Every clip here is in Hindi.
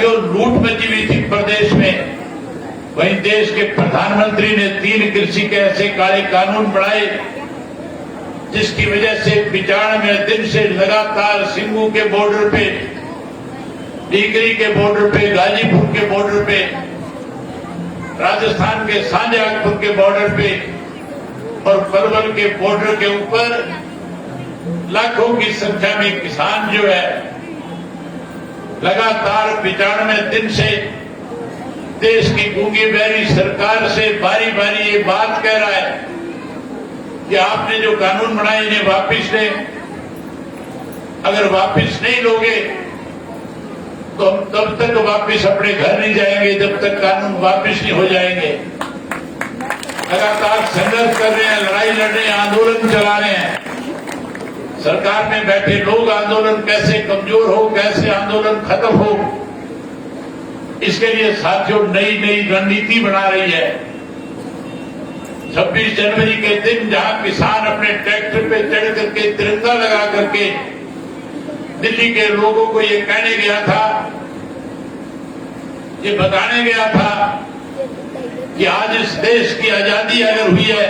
साथियों लूट मची हुई थी प्रदेश में, वहीं देश के प्रधानमंत्री ने 3 कृषि के ऐसे काले कानून बनाए जिसकी वजह से 95 दिन से लगातार सिंगू के बॉर्डर पे, टीकरी के बॉर्डर पे, गाजीपुर के बॉर्डर पे, राजस्थान के शाहजहांपुर के बॉर्डर पे और पलवल के बॉर्डर के ऊपर लाखों की संख्या में किसान जो है लगातार 95 दिन से देश की गूंगी बहरी सरकार से बारी बारी ये बात कह रहा है कि आपने जो कानून बनाए इन्हें वापिस लें। अगर वापिस नहीं लोगे तो हम तब तक वापिस अपने घर नहीं जाएंगे जब तक कानून वापिस नहीं हो जाएंगे। लगातार संघर्ष कर रहे हैं, लड़ाई लड़ रहे हैं, आंदोलन चला रहे हैं। सरकार में बैठे लोग आंदोलन कैसे कमजोर हो, कैसे आंदोलन खत्म हो, इसके लिए साथियों नई नई रणनीति बना रही है। 26 जनवरी के दिन जहां किसान अपने ट्रैक्टर पे चढ़ करके तिरंगा लगा करके दिल्ली के लोगों को ये कहने गया था, ये बताने गया था कि आज इस देश की आजादी अगर हुई है,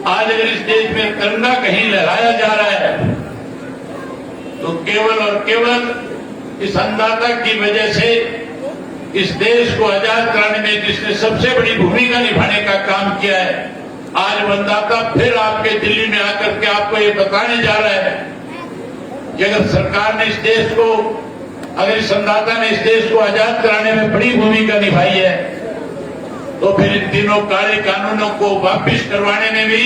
आज अगर इस देश में तिरंगा कहीं लहराया जा रहा है तो केवल और केवल इस अन्नदाता की वजह से, इस देश को आजाद कराने में जिसने सबसे बड़ी भूमिका निभाने का काम किया है। आज अन्नदाता फिर आपके दिल्ली में आकर के आपको ये बताने जा रहा है कि अगर सरकार ने इस देश को, अगर इस अन्नदाता ने इस देश को आजाद कराने में बड़ी भूमिका निभाई है तो फिर इन तीनों काले कानूनों को वापिस करवाने में भी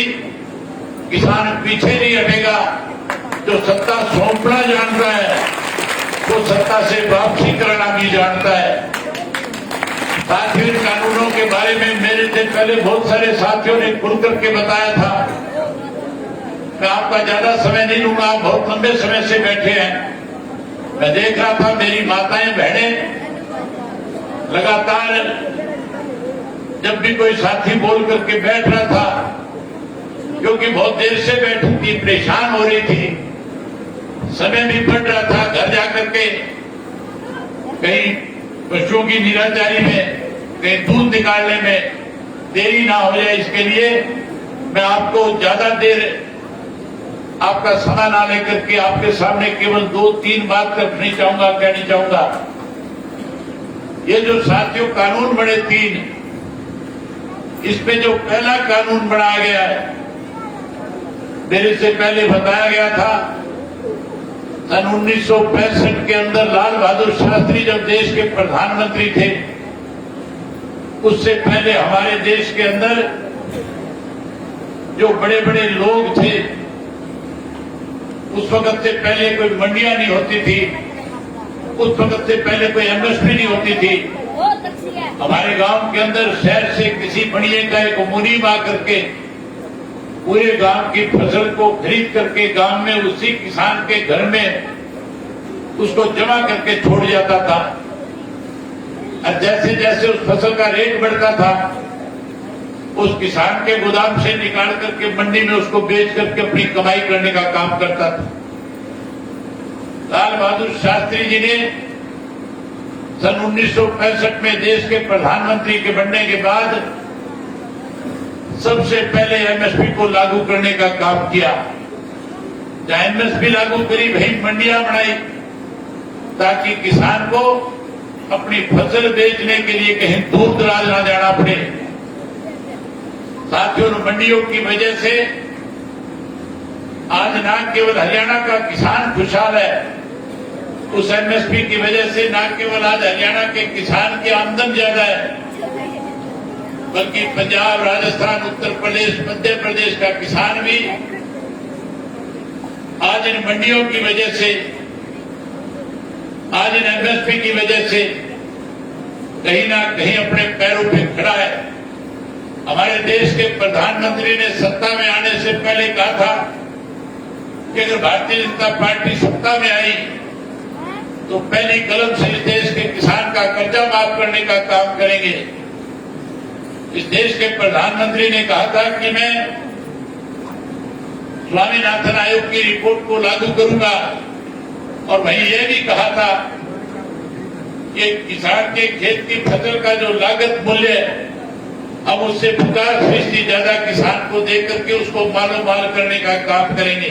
किसान पीछे नहीं हटेगा। जो सत्ता सौंपना जानता है वो सत्ता से वापसी कराना भी जानता है। साथियों इन कानूनों के बारे में मेरे से पहले बहुत सारे साथियों ने खुल करके बताया था। मैं आपका ज्यादा समय नहीं लूंगा, आप बहुत लंबे समय से बैठे हैं। मैं देख रहा था मेरी माताएं बहनें लगातार जब भी कोई साथी बोल करके बैठ रहा था, क्योंकि बहुत देर से बैठी थी, परेशान हो रही थी, समय भी बढ़ रहा था, घर जाकर के कहीं पशुओं की निराचारी में, कहीं दूध निकालने में देरी ना हो जाए, इसके लिए मैं आपको ज्यादा देर आपका समय ना लेकर के आपके सामने केवल 2-3 बात कहनी चाहूंगा। ये जो साथियों कानून बने 3, इसमें जो पहला कानून बनाया गया है, मेरे से पहले बताया गया था सन 1965 के अंदर लाल बहादुर शास्त्री जब देश के प्रधानमंत्री थे, उससे पहले हमारे देश के अंदर जो बड़े बड़े लोग थे, उस वक्त से पहले कोई मंडियां नहीं होती थी, उस वक्त से पहले कोई एमएसपी नहीं होती थी। हमारे गांव के अंदर शहर से किसी बढ़िया का एक मुनीम आकर के पूरे गांव की फसल को खरीद करके गांव में उसी किसान के घर में उसको जमा करके छोड़ जाता था। और जैसे जैसे उस फसल का रेट बढ़ता था, उस किसान के गोदाम से निकाल करके मंडी में उसको बेच करके अपनी कमाई करने का काम करता था। लाल बहादुर शास्त्री जी ने सन 1965 में देश के प्रधानमंत्री के बनने के बाद सबसे पहले एमएसपी को लागू करने का काम किया। जहां एमएसपी लागू करी वहीं मंडियां बनाई ताकि किसान को अपनी फसल बेचने के लिए कहीं दूर दराज ना जाना पड़े। साथियों मंडियों की वजह से आज न केवल हरियाणा का किसान खुशहाल है, उस एमएसपी की वजह से न केवल आज हरियाणा के किसान की आमदन ज्यादा है, बल्कि पंजाब, राजस्थान, उत्तर प्रदेश, मध्य प्रदेश का किसान भी आज इन मंडियों की वजह से, आज इन एमएसपी की वजह से कहीं ना कहीं अपने पैरों पे खड़ा है। हमारे देश के प्रधानमंत्री ने सत्ता में आने से पहले कहा था कि अगर भारतीय जनता पार्टी सत्ता में आई तो पहली कलम से इस देश के किसान का कर्जा माफ करने का काम करेंगे। इस देश के प्रधानमंत्री ने कहा था कि मैं स्वामीनाथन आयोग की रिपोर्ट को लागू करूंगा और वहीं यह भी कहा था कि किसान के खेत की फसल का जो लागत मूल्य है, हम उससे 50% ज्यादा किसान को दे करके उसको मालो माल करने का काम करेंगे।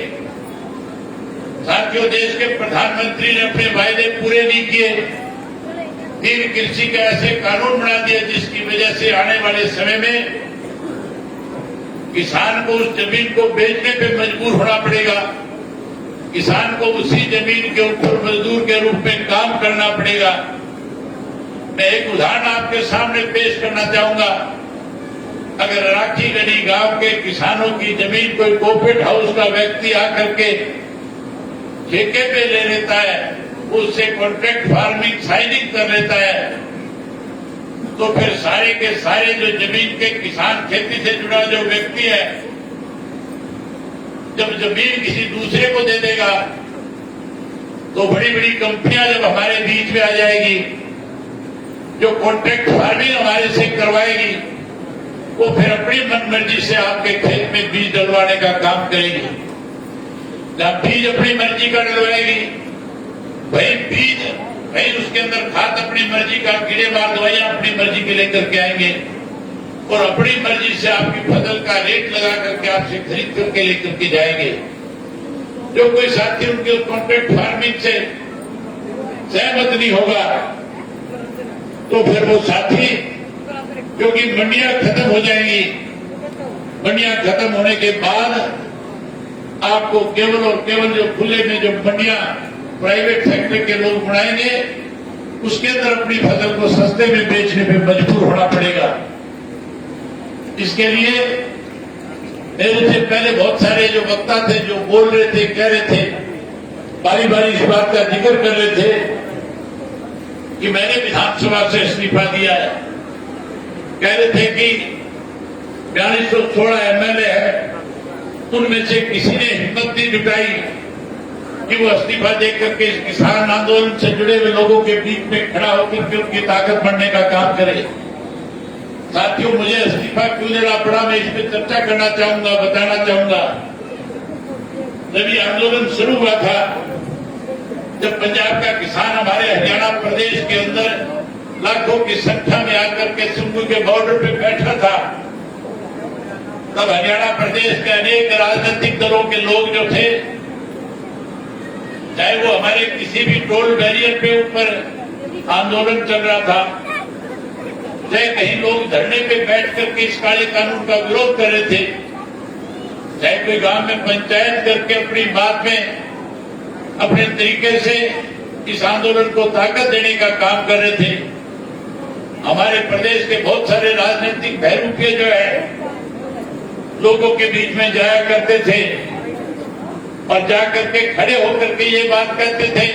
साथियों, देश के प्रधानमंत्री ने अपने वायदे पूरे नहीं किए। 3 कृषि का ऐसे कानून बना दिया जिसकी वजह से आने वाले समय में किसान को उस जमीन को बेचने पे मजबूर होना पड़ेगा। किसान को उसी जमीन के ऊपर मजदूर के रूप में काम करना पड़ेगा। मैं एक उदाहरण आपके सामने पेश करना चाहूंगा। अगर राखी गढ़ी गांव के किसानों की जमीन कोई कॉर्पोरेट हाउस का व्यक्ति आकर के ठेके पे ले लेता है, उससे कॉन्ट्रैक्ट फार्मिंग साइनिंग कर लेता है, तो फिर सारे के सारे जो जमीन के किसान, खेती से जुड़ा जो व्यक्ति है, जब जमीन किसी दूसरे को दे देगा तो बड़ी बड़ी कंपनियां जब हमारे बीच में आ जाएगी, जो कॉन्ट्रैक्ट फार्मिंग हमारे से करवाएगी, वो फिर अपनी मनमर्जी से आपके खेत में बीज डलवाने का काम करेगी। जब बीज अपनी मर्जी का डलवाएगी, वही उसके अंदर खाद अपनी मर्जी का, कीड़े मार दवाइयां अपनी मर्जी के लेकर के आएंगे और अपनी मर्जी से आपकी फसल का रेट लगा करके आपसे खरीद करके लेकर के जाएंगे। जो कोई साथी उनके कॉन्ट्रैक्ट फार्मिंग से सहमत नहीं होगा तो फिर वो साथी, क्योंकि मंडियां खत्म हो जाएंगी, मंडियां खत्म होने के बाद आपको केवल और केवल जो खुले में जो मंडियां प्राइवेट सेक्टर के लोग बनाएंगे, उसके अंदर अपनी फसल को सस्ते में बेचने पे मजबूर होना पड़ेगा। इसके लिए मेरे से पहले बहुत सारे जो वक्ता थे जो बोल रहे थे, कह रहे थे, बारी बारी इस बात का जिक्र कर रहे थे कि मैंने विधानसभा से इस्तीफा दिया है। कह रहे थे कि 4216 एमएलए है, उनमें से किसी ने हिम्मत नहीं जुटाई कि वो इस्तीफा देकर के इस किसान आंदोलन से जुड़े हुए लोगों के बीच में खड़ा होकर के उनकी ताकत बढ़ने का काम करे। साथियों, मुझे इस्तीफा क्यों देना पड़ा, मैं इस पर चर्चा करना चाहूंगा, बताना चाहूंगा। जब ये आंदोलन शुरू हुआ था, जब पंजाब का किसान हमारे हरियाणा प्रदेश के अंदर लाखों की संख्या में आकर के सिंधु के बॉर्डर पे बैठा था, तब हरियाणा प्रदेश के अनेक राजनीतिक दलों के लोग जो थे, चाहे वो हमारे किसी भी टोल बैरियर पे ऊपर आंदोलन चल रहा था, चाहे कहीं लोग धरने पे बैठ करके इस काले कानून का विरोध कर रहे थे, चाहे कोई गांव में पंचायत करके अपनी बात में अपने तरीके से इस आंदोलन को ताकत देने का काम कर रहे थे। हमारे प्रदेश के बहुत सारे राजनीतिक बहरूपे जो है लोगों के बीच में जाया करते थे और जाकर के खड़े होकर के ये बात कहते थे,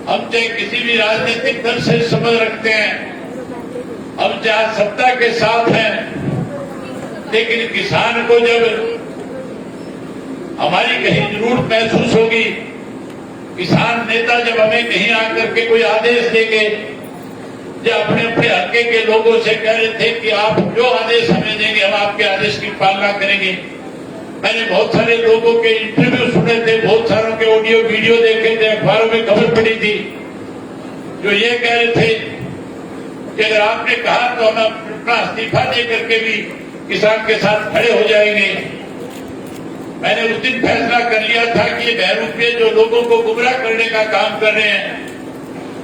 हम चाहे किसी भी राजनीतिक दल से संबंध रखते हैं, हम चाहे सत्ता के साथ हैं, लेकिन किसान को जब हमारी कहीं जरूरत महसूस होगी, किसान नेता जब हमें कहीं आकर के कोई आदेश देंगे, जो अपने अपने हल्के के लोगों से कह रहे थे कि आप जो आदेश हमें देंगे हम आपके आदेश की पालना करेंगे। मैंने बहुत सारे लोगों के इंटरव्यू सुने थे, बहुत सारों के ऑडियो वीडियो देखे थे, अखबारों में खबर पड़ी थी, जो ये कह रहे थे कि अगर आपने कहा तो हम अपना इस्तीफा दे करके भी किसान के साथ खड़े हो जाएंगे। मैंने उस दिन फैसला कर लिया था कि ये बहरूपे जो लोगों को गुमराह करने का काम कर रहे हैं,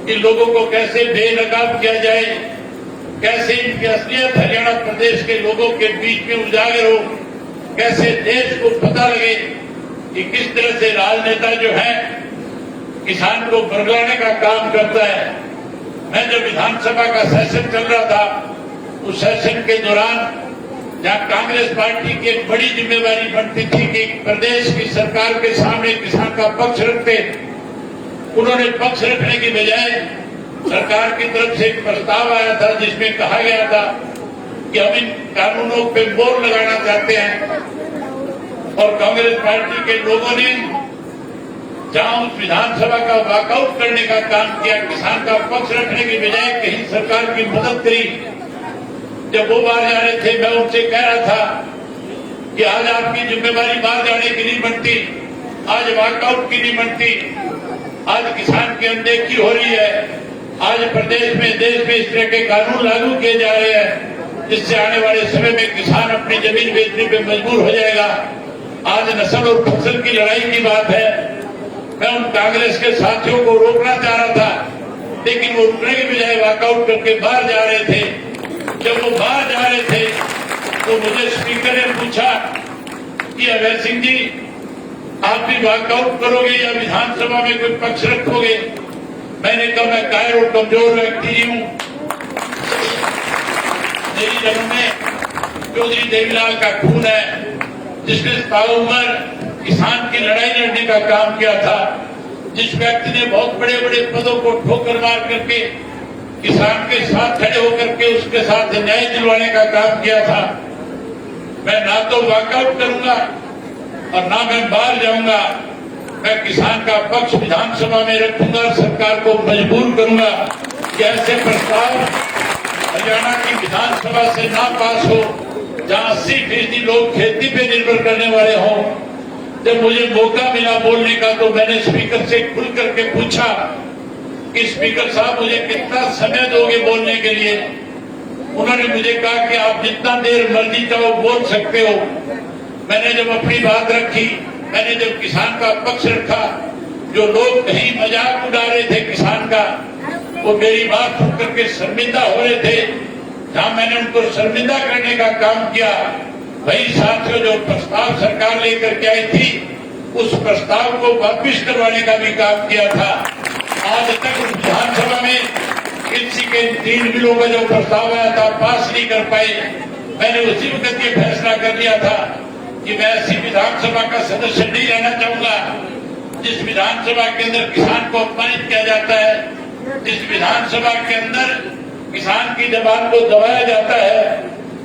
इन लोगों को कैसे बेनकाब किया जाए, कैसे इनकी असलियत हरियाणा प्रदेश के लोगों के बीच में उजागर हो, कैसे देश को पता लगे कि किस तरह से राजनेता जो है किसान को बरगलाने का काम करता है। मैं जब विधानसभा का सेशन चल रहा था, उस सेशन के दौरान जहां कांग्रेस पार्टी की एक बड़ी जिम्मेवारी बनती थी कि प्रदेश की सरकार के सामने किसान का पक्ष रखते, उन्होंने पक्ष रखने की बजाय सरकार की तरफ से एक प्रस्ताव आया था जिसमें कहा गया था कि हम इन कानूनों पे मोहर लगाना चाहते हैं, और कांग्रेस पार्टी के लोगों ने जहां उस विधानसभा का वॉकआउट करने का काम किया, किसान का पक्ष रखने की बजाय कहीं सरकार की मदद करी। जब वो बाहर जा रहे थे, मैं उनसे कह रहा था कि आज आपकी जिम्मेवारी बाहर जाने की नहीं बनती, आज वॉकआउट की नहीं बनती, आज किसान की अनदेखी हो रही है, आज प्रदेश में, देश में इस तरह के कानून लागू किए जा रहे हैं जिससे आने वाले समय में किसान अपनी जमीन बेचने पे मजबूर हो जाएगा। आज नस्ल और फसल की लड़ाई की बात है। मैं उन कांग्रेस के साथियों को रोकना चाह रहा था, लेकिन वो रुकने के बजाय वॉकआउट करके बाहर जा रहे थे। जब वो बाहर जा रहे थे तो मुझे स्पीकर ने पूछा कि अभय सिंह जी, आप भी वॉकआउट करोगे या विधानसभा में कोई पक्ष रखोगे? मैंने कहा मैं कायर और कमजोर व्यक्ति हूं। मेरी रगों में चौधरी देवीलाल का खून है, जिसने ताउम्र किसान की लड़ाई लड़ने का काम किया था, जिस व्यक्ति ने बहुत बड़े बड़े पदों को ठोकर मार करके किसान के साथ खड़े होकर के उसके साथ न्याय दिलवाने का काम किया था। मैं ना तो वॉकआउट करूंगा और ना मैं बाहर जाऊंगा। मैं किसान का पक्ष विधानसभा में रखूंगा और सरकार को मजबूर करूंगा कि ऐसे प्रस्ताव हरियाणा की विधानसभा से ना पास हो जहां 80% लोग खेती पे निर्भर करने वाले हों। जब मुझे मौका मिला बोलने का तो मैंने स्पीकर से खुल करके पूछा कि स्पीकर साहब, मुझे कितना समय दोगे बोलने के लिए? उन्होंने मुझे कहा कि आप जितना देर मर्जी चाहो बोल सकते हो। मैंने जब अपनी बात रखी, मैंने जब किसान का पक्ष रखा, जो लोग कहीं मजाक उड़ा रहे थे किसान का, वो मेरी बात सुन करके शर्मिंदा हो रहे थे। जहां मैंने उनको शर्मिंदा करने का काम किया, वही साथियों जो प्रस्ताव सरकार लेकर के आई थी, उस प्रस्ताव को वापिस करवाने का भी काम किया था। आज तक उस विधानसभा में कृषि के 3 बिलों का जो प्रस्ताव आया था पास नहीं कर पाए। मैंने उसी वक्त ये फैसला कर लिया था कि मैं ऐसी विधानसभा का सदस्य नहीं रहना चाहूंगा जिस विधानसभा के अंदर किसान को अपमानित किया जाता है, जिस विधानसभा के अंदर किसान की जबान को दबाया जाता है,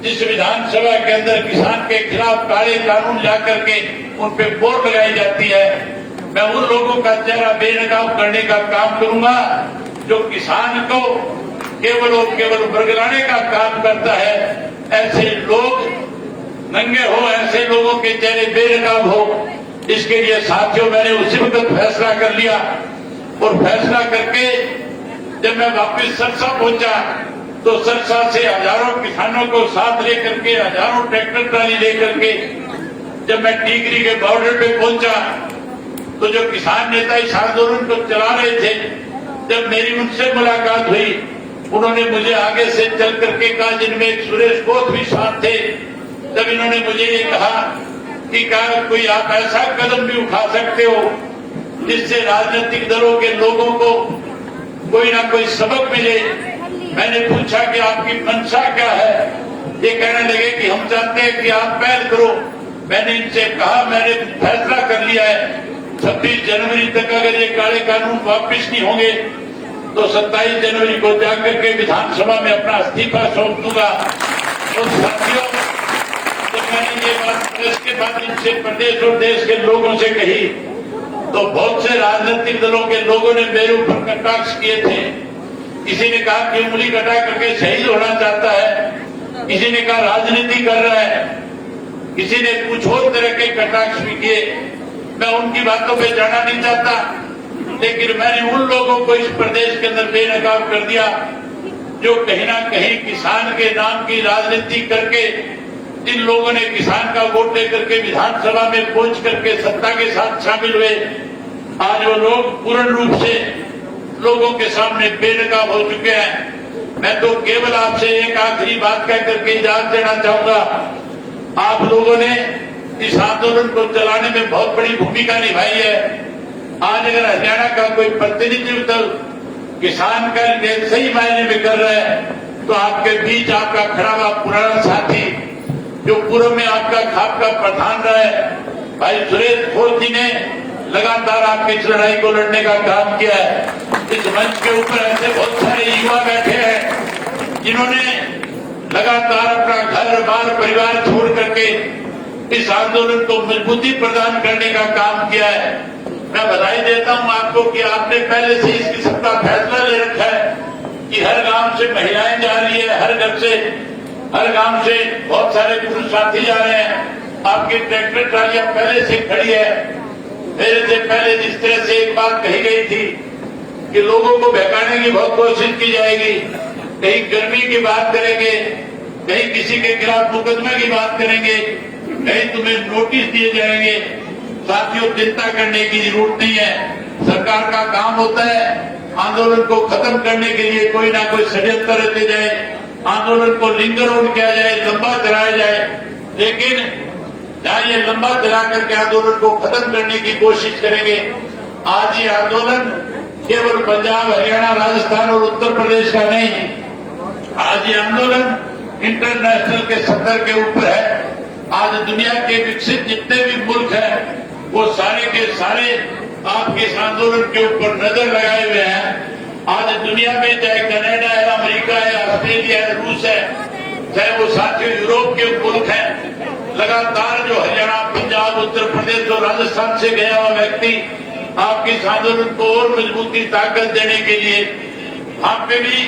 जिस विधानसभा के अंदर किसान के खिलाफ काले कानून ला करके उन पे बोर्ड लगाई जाती है। मैं उन लोगों का चेहरा बेनकाब करने का काम करूंगा जो किसान को केवल और केवल बरगलाने का काम करता है। ऐसे लोग नंगे हो, ऐसे लोगों के चेहरे बेनकाब हो, इसके लिए साथियों मैंने उसी वक्त फैसला कर लिया। और फैसला करके जब मैं वापस सरसा पहुंचा तो सरसा से हजारों किसानों को साथ लेकर के, हजारों ट्रैक्टर ट्राली लेकर के जब मैं टीकरी के बॉर्डर पे पहुंचा तो जो किसान नेता इस आंदोलन को चला रहे थे, जब मेरी उनसे मुलाकात हुई, उन्होंने मुझे आगे से चल करके कहा, जिनमें एक सुरेश कोत भी साथ थे, तब इन्होंने मुझे ये कहा कि कोई आप ऐसा कदम भी उठा सकते हो जिससे राजनीतिक दलों के लोगों को कोई ना कोई सबक मिले। मैंने पूछा कि आपकी मंशा क्या है? ये कहने लगे कि हम चाहते हैं कि आप पहल करो। मैंने इनसे कहा, मैंने फैसला कर लिया है 26 जनवरी तक अगर ये काले कानून वापिस नहीं होंगे तो 27 जनवरी को जाकर के विधानसभा में अपना इस्तीफा सौंप दूंगा। और साथियों, तो मैंने ये बात इसके बाद इनसे प्रदेश और देश के लोगों से कही तो बहुत से राजनीतिक दलों के लोगों ने मेरे ऊपर कटाक्ष किए थे। किसी ने कहा कि उंगली कटा करके शहीद होना चाहता है, किसी ने कहा राजनीति कर रहा है, किसी ने कुछ और तरह के कटाक्ष भी किए। मैं उनकी बातों पे जाना नहीं चाहता, लेकिन मैंने उन लोगों को इस प्रदेश के अंदर बेनकाब कर दिया जो कहीं ना कहीं किसान के नाम की राजनीति करके, जिन लोगों ने किसान का वोट लेकर के विधानसभा में पहुंच करके सत्ता के साथ शामिल हुए, आज वो लोग पूर्ण रूप से लोगों के सामने बेनकाब हो चुके हैं। मैं तो केवल आपसे एक आखिरी बात कह करके इजाजत देना चाहूंगा। आप लोगों ने इस आंदोलन को चलाने में बहुत बड़ी भूमिका निभाई है। आज अगर हरियाणा का कोई प्रतिनिधित्व किसान का सही मायने में कर रहा है तो आपके बीच आपका खड़ा हुआ पुराना साथी जो पूर्व में आपका खाप का प्रधान रहा है, भाई सुरेश खोत जी ने लगातार आपकी इस लड़ाई को लड़ने का काम किया है। इस मंच के ऊपर ऐसे बहुत सारे युवा बैठे हैं जिन्होंने लगातार अपना घर बार परिवार छोड़ करके इस आंदोलन को मजबूती प्रदान करने का काम किया है। मैं बधाई देता हूं आपको कि आपने पहले से इस किस्म का फैसला ले रखा है कि हर गांव से महिलाएं जा रही है, हर घर से, हर गांव से बहुत सारे पुरुष साथी जा रहे हैं। आपकी ट्रैक्टर ट्रालियां पहले से खड़ी है। मेरे से पहले जिस तरह से एक बात कही गई थी कि लोगों को बहकाने की बहुत कोशिश की जाएगी, कहीं गर्मी की बात करेंगे, कहीं किसी के खिलाफ मुकदमे की बात करेंगे, कहीं तुम्हें नोटिस दिए जाएंगे। साथियों, चिंता करने की जरूरत नहीं है। सरकार का काम होता है आंदोलन को खत्म करने के लिए कोई ना कोई षड्यंत्र रचे जाए, आंदोलन को लिंगर ऑन किया जाए, लंबा चलाया जाए। लेकिन जहां ये लंबा चला करके आंदोलन को खत्म करने की कोशिश करेंगे, आज ये आंदोलन केवल पंजाब, हरियाणा, राजस्थान और उत्तर प्रदेश का नहीं, आज ये आंदोलन इंटरनेशनल के स्तर के ऊपर है। आज दुनिया के विकसित जितने भी मुल्क हैं वो सारे के सारे आपके इस आंदोलन के ऊपर नजर लगाए हुए हैं। आज दुनिया में चाहे कनाडा है, अमेरिका है, ऑस्ट्रेलिया है, रूस है, चाहे वो साथियों यूरोप के मुल्क हैं, लगातार जो हरियाणा, पंजाब, उत्तर प्रदेश और राजस्थान से गया हुआ व्यक्ति आपके इस आंदोलन को और मजबूती, ताकत देने के लिए आप पे भी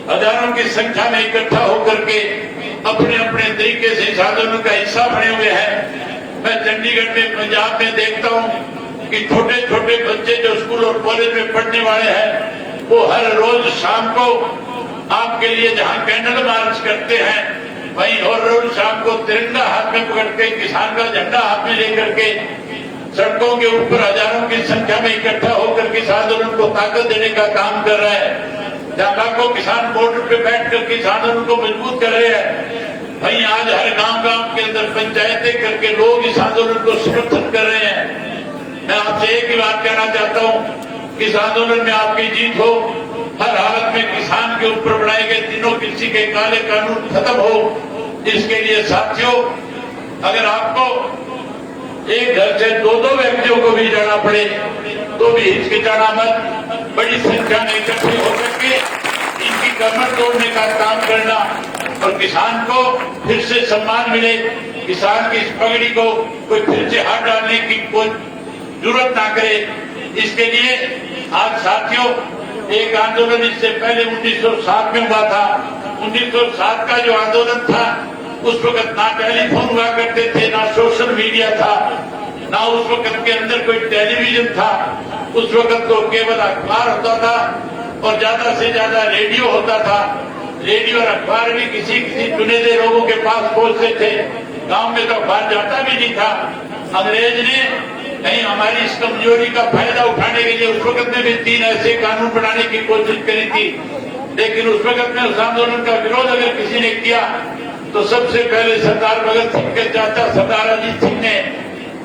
हजारों की संख्या में इकट्ठा होकर के अपने अपने तरीके से इस आंदोलन का हिस्सा बने हुए हैं। मैं चंडीगढ़ में, पंजाब में देखता हूं कि छोटे छोटे बच्चे जो स्कूल और कॉलेज में पढ़ने वाले हैं वो हर रोज शाम को आपके लिए जहां कैंडल मार्च करते हैं, वहीं और रोज शाम को तिरंगा हाथ में पकड़ के, किसान का झंडा हाथ में लेकर के सड़कों के ऊपर हजारों की संख्या में इकट्ठा होकर के इस आंदोलन को ताकत देने का काम कर रहा है। जहां लाखों किसान बॉर्डर पे बैठ कर इस आंदोलन को मजबूत कर रहे हैं, वहीं आज हर गांव के अंदर पंचायतें करके लोग इस आंदोलन को समर्थन कर रहे हैं। मैं आपसे एक ही बात कहना चाहता हूं कि इस आंदोलन में आपकी जीत हो, हर हालत में किसान के ऊपर बनाए गए तीनों कृषि के काले कानून खत्म हो। इसके लिए साथियों, अगर आपको एक घर से दो दो व्यक्तियों को भी जाना पड़े तो भी हिचकिचाना मत, बड़ी संख्या में इकट्ठे होकर के इनकी कमर तोड़ने का काम करना और किसान को फिर से सम्मान मिले, किसान की इस पगड़ी को कोई फिर से हाथ डालने की कोई जरूरत ना करे। इसके लिए आज साथियों, एक आंदोलन इससे पहले 1907 में हुआ था। 1907 का जो आंदोलन था उस वक्त ना टेलीफोन हुआ करते थे, ना सोशल मीडिया था, ना उस वक्त के अंदर कोई टेलीविजन था। उस वक्त तो केवल अखबार होता था और ज्यादा से ज्यादा रेडियो होता था। रेडियो और अखबार भी किसी किसी चुनिंदे लोगों के पास पहुंचते थे, गांव में तो अखबार जाता भी नहीं था। अंग्रेज ने कहीं हमारी इस कमजोरी का फायदा उठाने के लिए उस वक्त में भी 3 ऐसे कानून बनाने की कोशिश करी थी। लेकिन उस वक्त में उस आंदोलन का विरोध अगर किसी ने किया तो सबसे पहले सरदार भगत सिंह के चाचा सरदार अजीत सिंह ने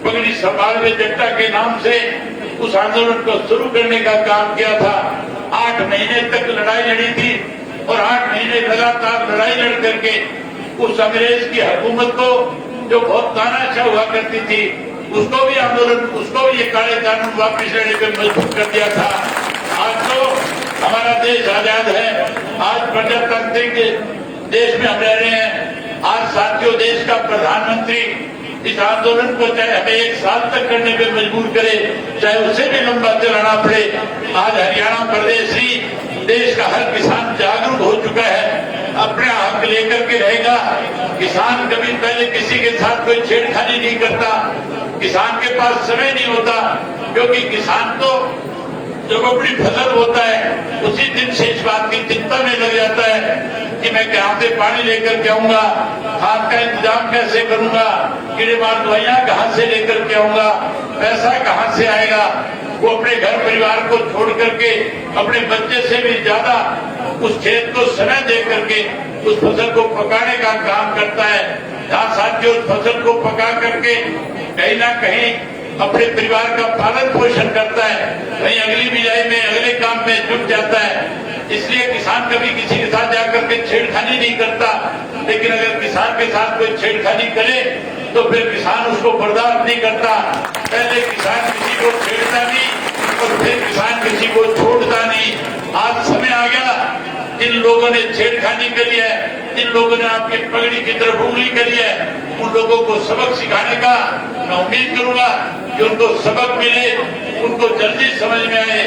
पगड़ी संभाल में जट्टा के नाम से उस आंदोलन को शुरू करने का काम किया था। 8 महीने तक लड़ाई लड़ी थी और 8 महीने लगातार लड़ाई लड़ करके उस अंग्रेज की हुकूमत को, जो बहुत तानाशाह हुआ करती थी, उसको भी आंदोलन, उसको भी ये काले कानून वापिस लेने पे मजबूर कर दिया था। आज तो हमारा देश आजाद है, आज प्रजातांत्रिक देश में हम रह रहे हैं। आज साथियों, देश का प्रधानमंत्री इस आंदोलन को चाहे हमें 1 साल तक करने पे मजबूर करे, चाहे उसे भी लंबा चलाना पड़े। आज हरियाणा प्रदेश ही देश का हर किसान जागरूक हो चुका है, अपने हक लेकर के रहेगा। किसान कभी पहले किसी के साथ कोई छेड़खानी नहीं करता, किसान के पास समय नहीं होता, क्योंकि किसान तो जब अपनी फसल होता है उसी दिन से इस बात की चिंता में लग जाता है कि मैं कहां से पानी लेकर के आऊंगा, खाद का इंतजाम कैसे करूंगा, कीड़ेमार दवाइयां कहां से लेकर के आऊंगा, पैसा कहां से आएगा। वो अपने घर परिवार को छोड़ करके अपने बच्चे से भी ज्यादा उस खेत को समय दे करके उस फसल को पकाने का काम करता है। जहां साथियों उस फसल को पका करके कहीं ना कहीं अपने परिवार का पालन पोषण करता है, वहीं अगली बिजाई में, अगले काम में जुट जाता है। इसलिए किसान कभी किसी के साथ जाकर के छेड़खानी नहीं करता। लेकिन अगर किसान के साथ कोई छेड़खानी करे तो फिर किसान उसको बर्दाश्त नहीं करता। पहले किसान किसी को छेड़ता नहीं और फिर किसान किसी को छोड़ता नहीं। आज समय आ गया, जिन लोगों ने छेड़खानी करी है, जिन लोगों ने आपकी पगड़ी की तरफ उंगली करी है, उन लोगों को सबक सिखाने का मैं उम्मीद करूंगा कि उनको सबक मिले, उनको जल्दी समझ में आए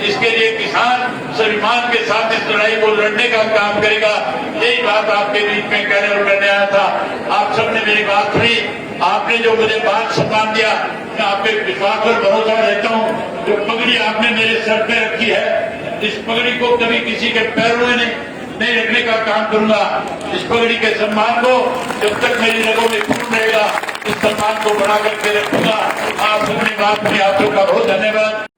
इसके लिए किसान स्वाभिमान के साथ इस लड़ाई को लड़ने का काम करेगा। यही बात आपके बीच में कहने और करने आया था। आप सबने मेरी बात सुनी, आपने जो मुझे बात सम्मान दिया, मैं आप पे विश्वास और भरोसा रहता हूँ। जो पगड़ी आपने मेरे सर पे रखी है, इस पगड़ी को कभी किसी के पैरों में नहीं रखने का काम करूंगा। इस पगड़ी के सम्मान को जब तक मेरी रगों में खून रहेगा, इस सम्मान को बढ़ा करके रखूंगा। आप सबने बात सुनी, आप सबका बहुत धन्यवाद।